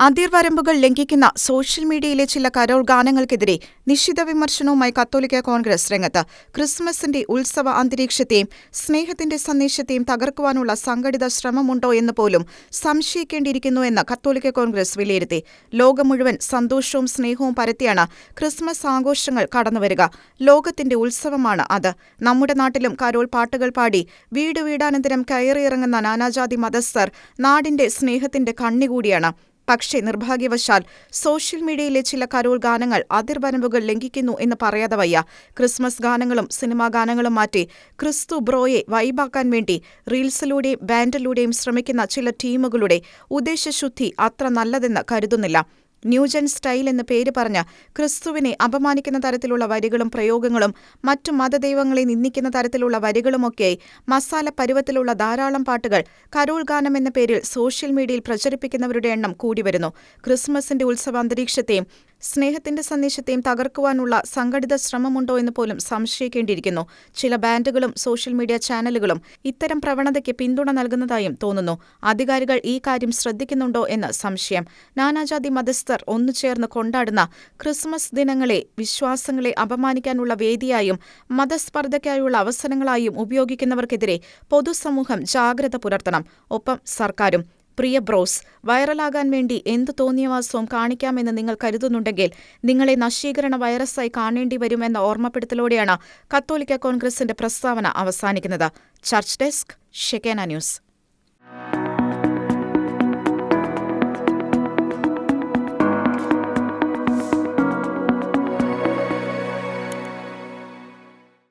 അതിർവരമ്പുകൾ ലംഘിക്കുന്ന സോഷ്യൽ മീഡിയയിലെ ചില കരോൾ ഗാനങ്ങൾക്കെതിരെ നിശിത വിമർശനവുമായി കത്തോലിക്കാ കോൺഗ്രസ് രംഗത്ത്. ക്രിസ്മസിന്റെ ഉത്സവ അന്തരീക്ഷത്തെയും സ്നേഹത്തിന്റെ സന്ദേശത്തെയും തകർക്കുവാനുള്ള സംഘടിത ശ്രമമുണ്ടോ എന്ന് പോലും സംശയിക്കേണ്ടിയിരിക്കുന്നുവെന്ന് കത്തോലിക്കാ കോൺഗ്രസ് വിലയിരുത്തി. ലോകം മുഴുവൻ സന്തോഷവും സ്നേഹവും പരത്തിയാണ് ക്രിസ്മസ് ആഘോഷങ്ങൾ കടന്നുവരിക. ലോകത്തിന്റെ ഉത്സവമാണ് അത്. നമ്മുടെ നാട്ടിലും കരോൾ പാട്ടുകൾ പാടി വീട് വീടാനന്തരം കയറിയിറങ്ങുന്ന നാനാജാതി മതസ്ഥർ നാടിന്റെ സ്നേഹത്തിന്റെ കണ്ണികൂടിയാണ്. പക്ഷേ നിർഭാഗ്യവശാൽ സോഷ്യൽ മീഡിയയിലെ ചില കരോൾ ഗാനങ്ങൾ അതിർവരമ്പുകൾ ലംഘിക്കുന്നു എന്ന് പറയാതെ വയ്യ. ക്രിസ്മസ് ഗാനങ്ങളും സിനിമാ ഗാനങ്ങളും മാറ്റി ക്രിസ്തു ബ്രോയെ വൈബാക്കാൻ വേണ്ടി റീൽസിലൂടെയും ബാൻഡിലൂടെയും ശ്രമിക്കുന്ന ചില ടീമുകളുടെ ഉദ്ദേശശുദ്ധി അത്ര നല്ലതെന്ന് കരുതുന്നില്ല. ന്യൂജൻ സ്റ്റൈൽ എന്ന് പേര് പറഞ്ഞ് ക്രിസ്തുവിനെ അപമാനിക്കുന്ന തരത്തിലുള്ള വരികളും പ്രയോഗങ്ങളും മറ്റു മതദൈവങ്ങളെ നിന്ദിക്കുന്ന തരത്തിലുള്ള വരികളുമൊക്കെയായി മസാല പരുവത്തിലുള്ള ധാരാളം പാട്ടുകൾ കരോൾ ഗാനം എന്ന പേരിൽ സോഷ്യൽ മീഡിയയിൽ പ്രചരിപ്പിക്കുന്നവരുടെ എണ്ണം കൂടിവരുന്നു. ക്രിസ്മസിന്റെ ഉത്സവാന്തരീക്ഷത്തെയും സ്നേഹത്തിന്റെ സന്ദേശത്തെയും തകർക്കുവാനുള്ള സംഘടിത ശ്രമമുണ്ടോ എന്ന് പോലും സംശയിക്കേണ്ടിയിരിക്കുന്നു. ചില ബാൻഡുകളും സോഷ്യൽ മീഡിയ ചാനലുകളും ഇത്തരം പ്രവണതയ്ക്ക് പിന്തുണ നൽകുന്നതായും തോന്നുന്നു. അധികാരികൾ ഈ കാര്യം ശ്രദ്ധിക്കുന്നുണ്ടോ എന്ന് സംശയം. നാനാജാതി മതസ്ഥർ ഒന്നുചേർന്ന് കൊണ്ടാടുന്ന ക്രിസ്മസ് ദിനങ്ങളെ വിശ്വാസങ്ങളെ അപമാനിക്കാനുള്ള വേദിയായും മതസ്പർദ്ധയ്ക്കായുള്ള അവസരങ്ങളായും ഉപയോഗിക്കുന്നവർക്കെതിരെ പൊതുസമൂഹം ജാഗ്രത പുലർത്തണം. ഒപ്പം സർക്കാരും. പ്രിയ ബ്രോസ്, വൈറലാകാൻ വേണ്ടി എന്തു തോന്നിയവാസവും കാണിക്കാമെന്ന് നിങ്ങൾ കരുതുന്നുണ്ടെങ്കിൽ നിങ്ങളെ നശീകരണ വൈറസായി കാണേണ്ടി വരുമെന്ന ഓർമ്മപ്പെടുത്തലോടെയാണ് കത്തോലിക്കാ കോൺഗ്രസിന്റെ പ്രസ്താവന അവസാനിക്കുന്നത്. Church desk, Shekinah news.